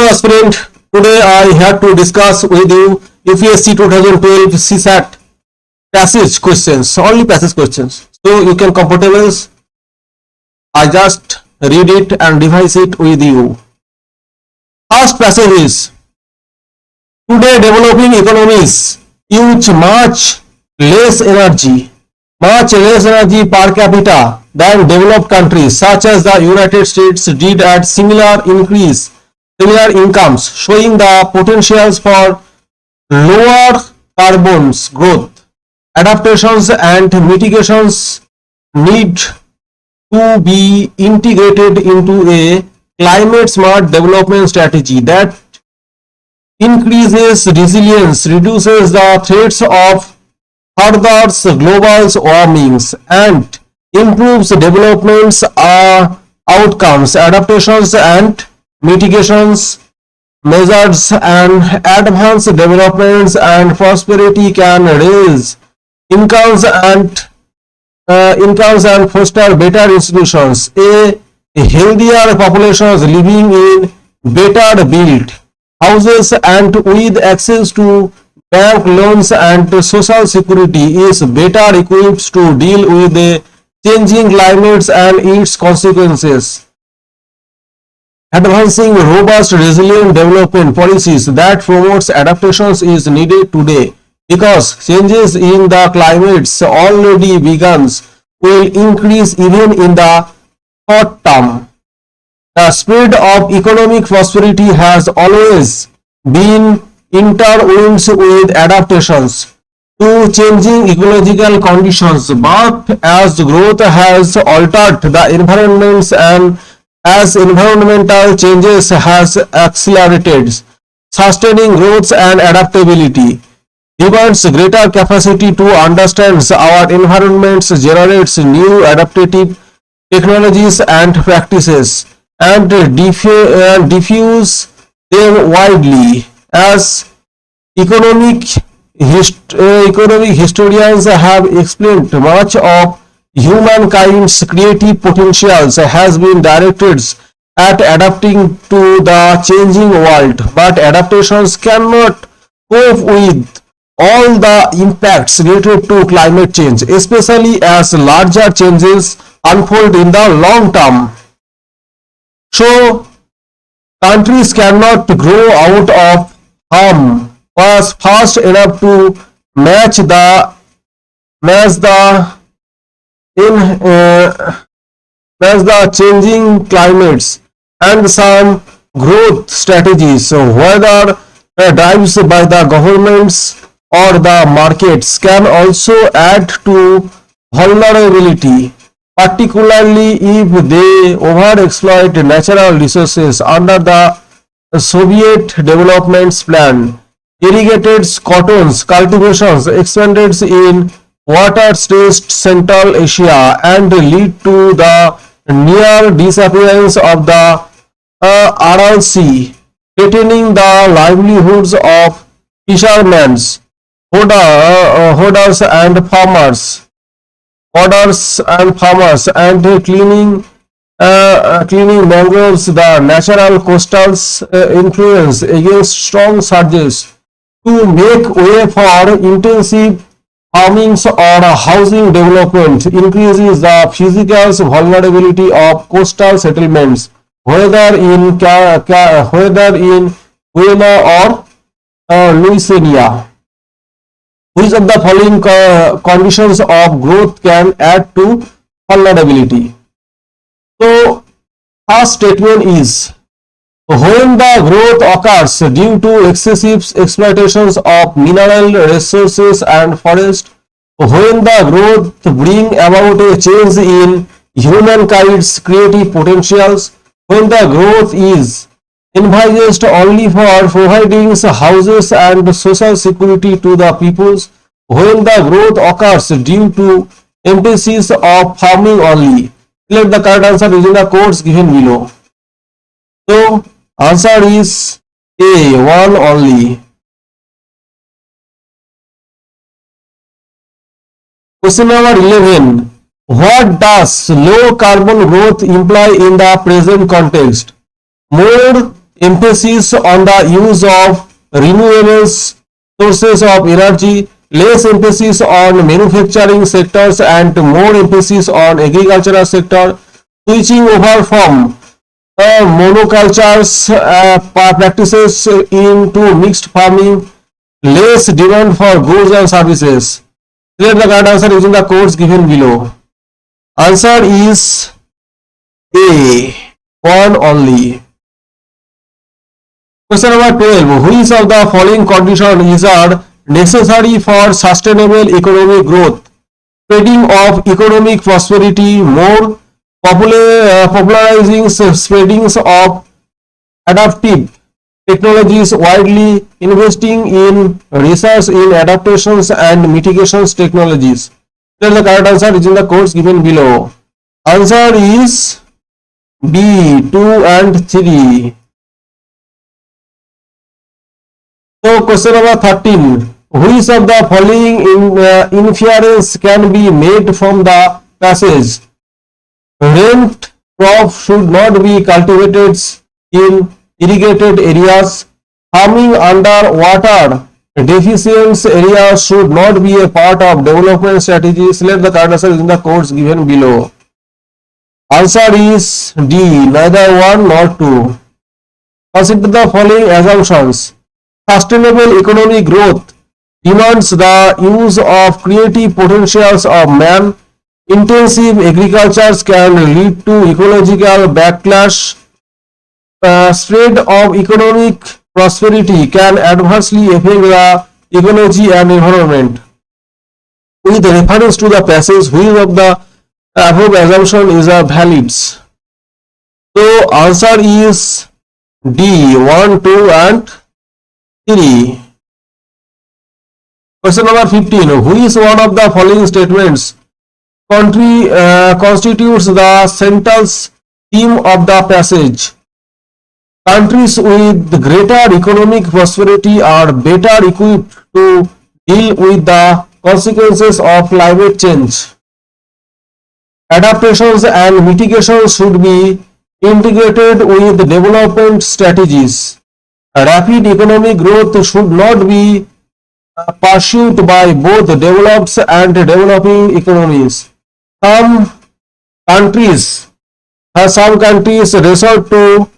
Hello aspirant, today I have to discuss with you UPSC 2012 CSAT passage questions, only passage questions. So you can comfortable, I just read it and revise it with you. First passage is, today developing economies use much less energy per capita than developed countries such as the United States did at similar incomes, showing the potentials for lower carbon growth. Adaptations and mitigations need to be integrated into a climate smart development strategy that increases resilience, reduces the threats of further global warmings, and improves development's outcomes. Adaptations and mitigations measures and advanced developments and prosperity can raise incomes and foster better institutions, a healthier populations living in better built houses and with access to bank loans and social security is better equipped to deal with the changing climates and its consequences. Advancing robust, resilient development policies that promotes adaptations is needed today because changes in the climates already begun will increase even in the short term. The spread of economic prosperity has always been intertwined with adaptations to changing ecological conditions, but as growth has altered the environments and as environmental changes has accelerated, sustaining growth and adaptability demands greater capacity to understand our environments, generates new adaptive technologies and practices, and diffuse them widely. As economic historians have explained, much of humankind's creative potentials has been directed at adapting to the changing world, but adaptations cannot cope with all the impacts related to climate change, especially as larger changes unfold in the long term. So, countries cannot grow out of harm was fast enough to match the changing climates, and some growth strategies, so whether drives by the governments or the markets, can also add to vulnerability, particularly if they overexploit natural resources. Under the Soviet development plan, irrigated cottons cultivations expanded in water-stressed Central Asia and lead to the near disappearance of the Aral Sea, threatening the livelihoods of fishermen, hoarders and farmers, and cleaning mangroves. The natural coastal influence against strong surges to make way for intensive farming or housing development increases the physical vulnerability of coastal settlements, whether in Guyana or Louisiana. Which of the following conditions of growth can add to vulnerability? So, first statement is, when the growth occurs due to excessive exploitations of mineral resources and forest, when the growth brings about a change in humankind's creative potentials, when the growth is envisaged only for providing houses and social security to the peoples, when the growth occurs due to emphasis of farming only. Select the correct answer using the codes given below. So, answer is A, one only. Question number 11. What does low carbon growth imply in the present context? More emphasis on the use of renewable sources of energy, less emphasis on manufacturing sectors and more emphasis on agricultural sector, switching over from monocultures practices into mixed farming, less demand for goods and services. Select the correct answer using the codes given below. Answer is A, one only. Question number 12. Which of the following conditions are necessary for sustainable economic growth? Spreading of economic prosperity, more popularizing spreading of adaptive technologies widely, investing in research in adaptations and mitigations technologies. Here the correct answer is in the codes given below. Answer is B, 2 and 3. So question number 13. Which of the following inference can be made from the passage? Rained crops should not be cultivated in irrigated areas. Farming under water deficient areas should not be a part of development strategy. Select the correct answer in the codes given below. Answer is D, neither 1 nor 2. Consider the following assumptions. Sustainable economic growth demands the use of creative potentials of man. Intensive agriculture can lead to ecological backlash. Spread of economic prosperity can adversely affect the ecology and environment. With reference to the passage, which of the above assumption is valid? So answer is D, 1, 2 and 3. Question number 15. Who is one of the following statements constitutes the central theme of the passage? Countries with greater economic prosperity are better equipped to deal with the consequences of climate change. Adaptations and mitigations should be integrated with development strategies. Rapid economic growth should not be pursued by both developed and developing economies. Some countries resort to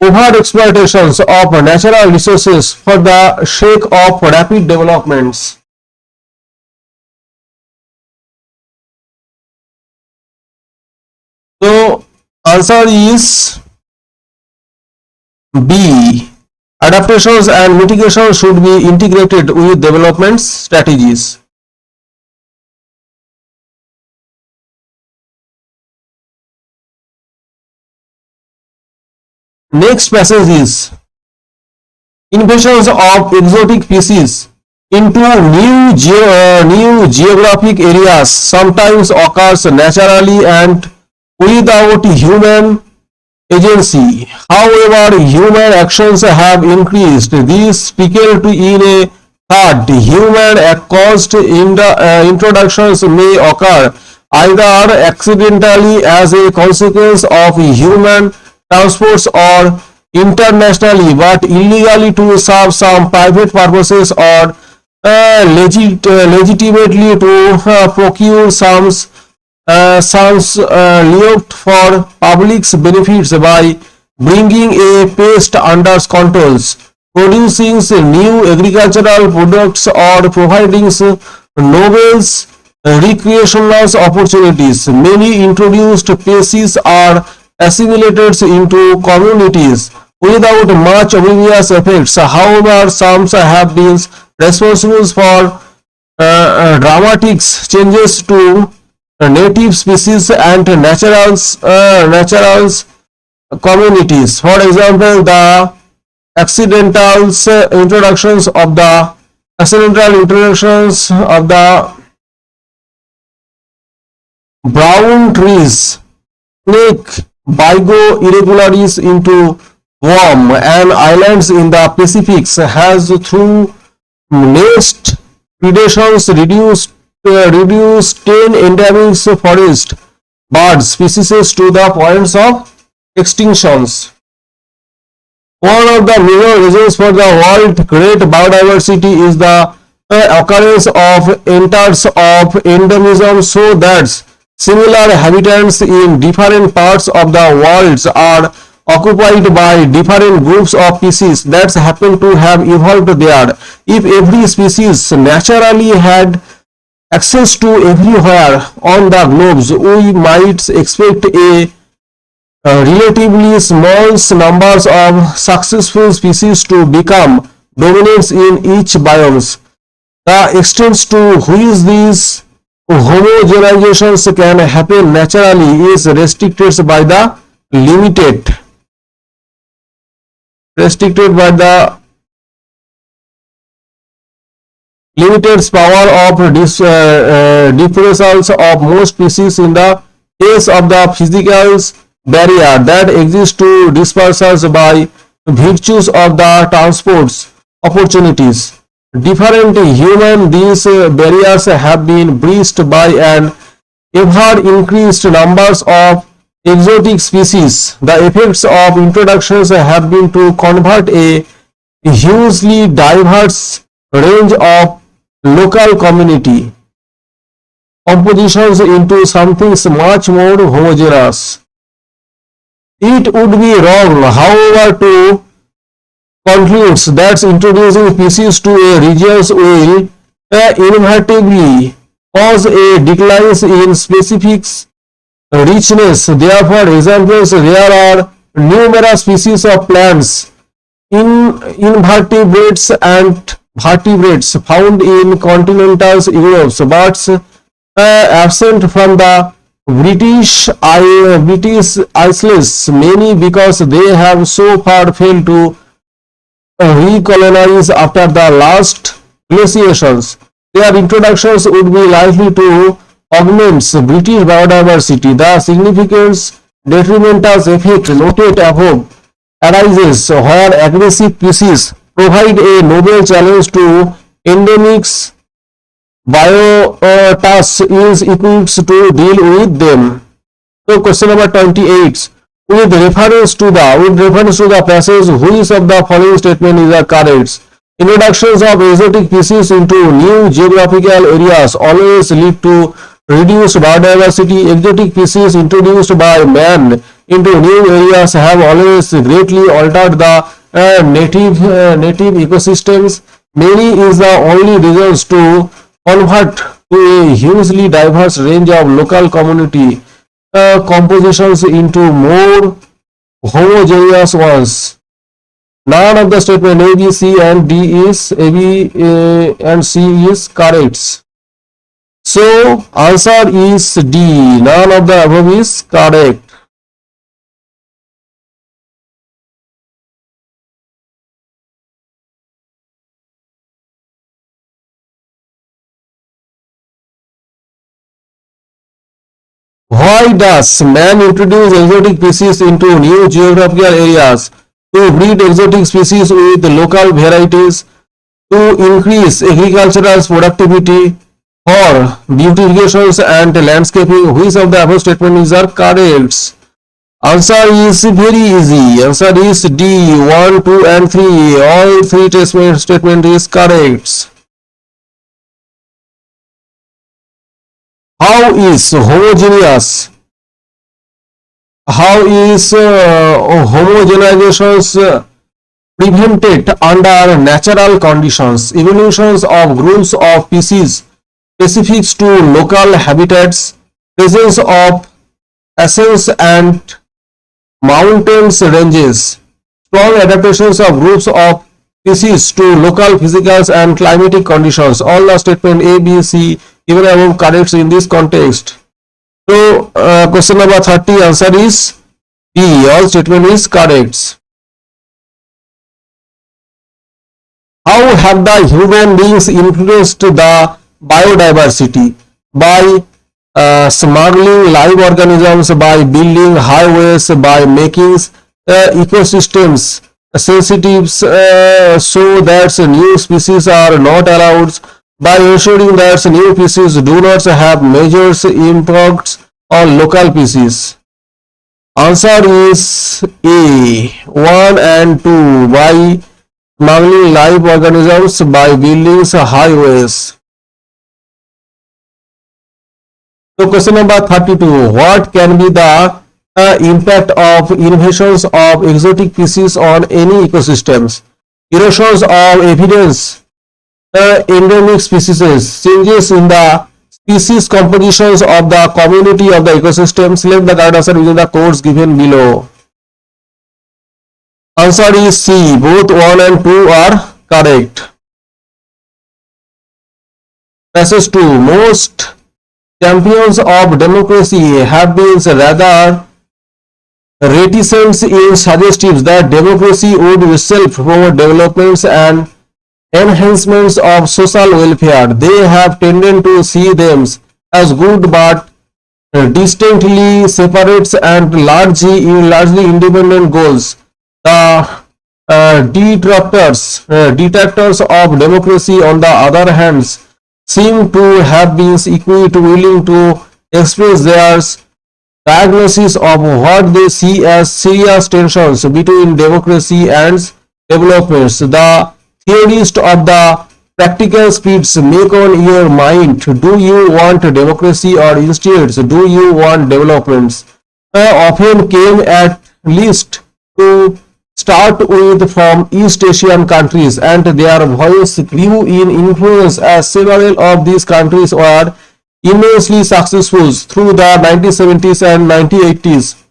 over-exploitations of natural resources for the sake of rapid developments. So, answer is B. Adaptations and mitigation should be integrated with development strategies. Next passage is invasions of exotic species into new geographic areas sometimes occurs naturally and without human agency. However, human actions have increased this trickled in a third. Human-caused introductions may occur either accidentally as a consequence of human transports or internationally but illegally to serve some private purposes or legitimately to procure sums left for public's benefits by bringing a pest under controls, producing new agricultural products or providing novel recreational opportunities. Many introduced species are assimilated into communities without much obvious effects. However, some have been responsible for dramatic changes to native species and natural communities. For example, the accidental introductions of the brown trees, snake, Bigo irregularities into Guam and islands in the Pacific has through nest predations reduced 10 endemic forest bird species to the points of extinctions. One of the major reasons for the world great biodiversity is the occurrence of enters of endemism, so that similar habitats in different parts of the world are occupied by different groups of species that happen to have evolved there. If every species naturally had access to everywhere on the globes, we might expect a relatively small numbers of successful species to become dominant in each biomes. The extent to which these homogenizations can happen naturally is restricted by the limited power of dispersals of most species in the case of the physical barrier that exists to dispersals by virtues of the transports opportunities. Different human these barriers have been breached by an ever increased numbers of exotic species. The effects of introductions have been to convert a hugely diverse range of local community compositions into something much more homogeneous. It would be wrong, however, to conclude that introducing species to a region will inevitably cause a decline in specific richness. Therefore, examples there are numerous species of plants, invertebrates and vertebrates found in continental Europe, but absent from the British Isles, many because they have so far failed to recolonize after the last glaciations. Their introductions would be likely to augment British biodiversity. The significant detrimental effect noted above arises where aggressive species provide a novel challenge to endemics. Biotas is equipped to deal with them. So question number 28. With reference to the passage, which of the following statement is correct? Introductions of exotic species into new geographical areas always lead to reduced biodiversity. Exotic species introduced by man into new areas have always greatly altered the native ecosystems. Many is the only reasons to convert to a hugely diverse range of local community compositions into more homogeneous ones. None of the statement A, B, C and D is A, B and C is correct. So answer is D. None of the above is correct. Why does man introduce exotic species into new geographical areas? To breed exotic species with local varieties, to increase agricultural productivity, for beautifications and landscaping. Which of the above statements are correct? Answer is very easy. Answer is D. 1, 2 and 3. All three statement is correct. How is homogeneous? How is homogenizations prevented under natural conditions? Evolutions of groups of species specific to local habitats, presence of ascents and mountains ranges, strong adaptations of groups of species to local physical and climatic conditions. All the statement A, B, C even above correct in this context. So question number 30 answer is B. All statement is correct. How have the human beings influenced the biodiversity? By smuggling live organisms, by building highways, by making ecosystems sensitive so that new species are not allowed, by ensuring that new species do not have major impacts on local species. Answer is A, 1 and 2, by mangling live organisms, by building highways. So question number 32. What can be the impact of invasions of exotic species on any ecosystems? Erosions of evidence, endemic species, changes in the species compositions of the community of the ecosystem. Select the correct answer using the codes given below. Answer is C. Both 1 and 2 are correct. Passage 2. Most champions of democracy have been rather reticent in suggesting that democracy would itself promote developments and enhancements of social welfare. They have tended to see them as good but distinctly separate and largely independent goals. The detractors of democracy, on the other hand, seem to have been equally willing to express their diagnosis of what they see as serious tensions between democracy and developments. The theorist of the practical speeds make on your mind: do you want democracy or instead do you want developments? Often came at least to start with from East Asian countries, and their voice grew in influence as several of these countries were immensely successful through the 1970s and 1980s,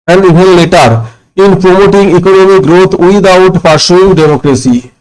and even later, in promoting economic growth without pursuing democracy.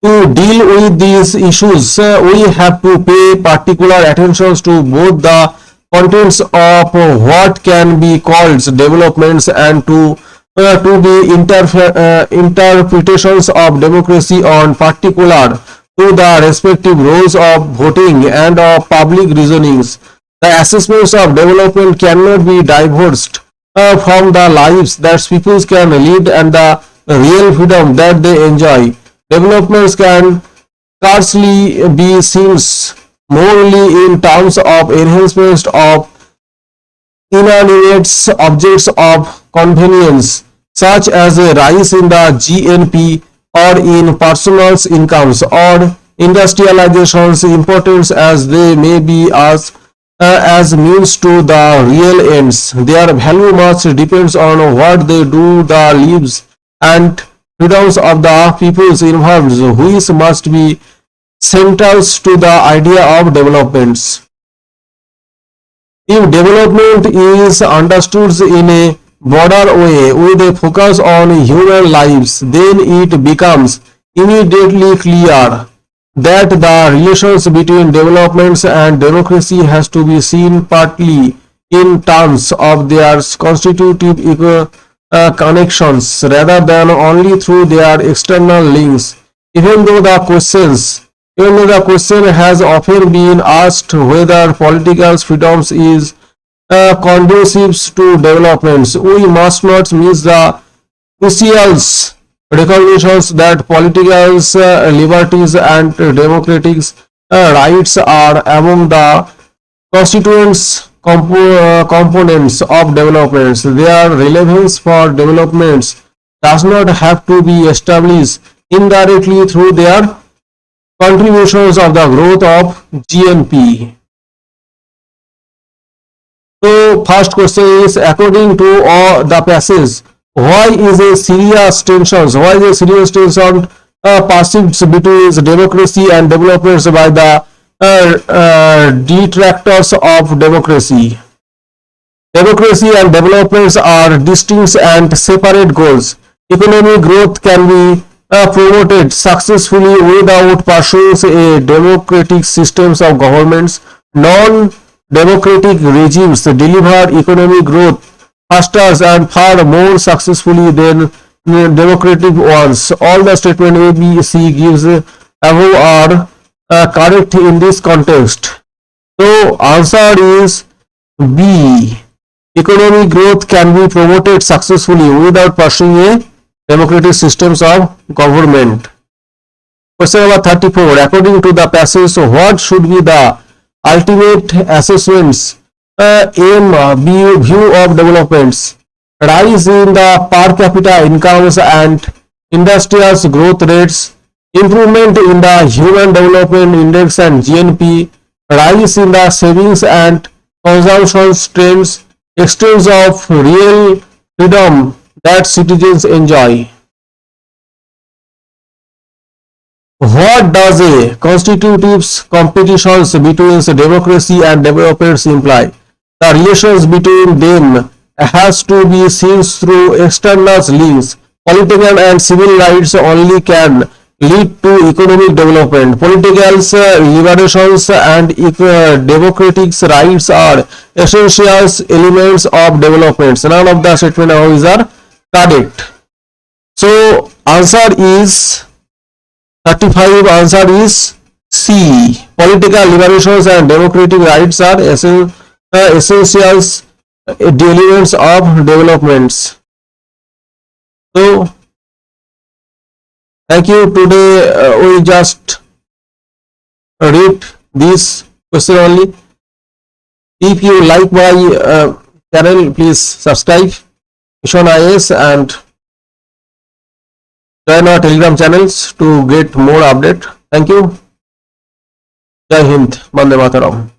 To deal with these issues, we have to pay particular attention to both the contents of what can be called developments and to the interpretations of democracy, on particular to the respective roles of voting and of public reasonings. The assessments of development cannot be divorced from the lives that people can lead and the real freedom that they enjoy. Developments can scarcely be seen morely in terms of enhancements of inanimate objects of convenience, such as a rise in the GNP or in personal incomes or industrialization's importance as they may be as means to the real ends. Their value much depends on what they do the lives and freedoms of the peoples involved, which must be central to the idea of developments. If development is understood in a broader way with a focus on human lives, then it becomes immediately clear that the relations between developments and democracy has to be seen partly in terms of their constitutive connections rather than only through their external links. Even though the question has often been asked whether political freedoms is conducive to developments, we must not miss the crucial recognitions that political liberties and democratic rights are among the constituent components of developments. Their relevance for developments does not have to be established indirectly through their contributions of the growth of GNP. So first question is, according to the passage, why is a serious tension perceived between democracy and developments by the detractors of democracy? Democracy and developments are distinct and separate goals. Economic growth can be promoted successfully without pursuing a democratic systems of governments. Non-democratic regimes deliver economic growth faster and far more successfully than democratic ones. All the statement A, B, C gives above are correct in this context. So answer is B. Economic growth can be promoted successfully without pursuing a democratic systems of government. Question number 34. According to the passage, what should be the ultimate assessments view of developments. Rise in the per capita incomes and industrial growth rates, improvement in the Human Development Index and GNP, rise in the savings and consumption trends, extents of real freedom that citizens enjoy. What does a constitutive competitions between democracy and developers imply? The relations between them has to be seen through external links. Political and civil rights only can lead to economic development. Political liberations and democratic rights are essential elements of development. None of the statement are correct. So answer is 35. Answer is C. Political liberations and democratic rights are essential elements of developments. So thank you. Today we just read this question only. If you like my channel, please subscribe Mission IAS and join our Telegram channels to get more update. Thank you. Jai Hind. Bande Mataram.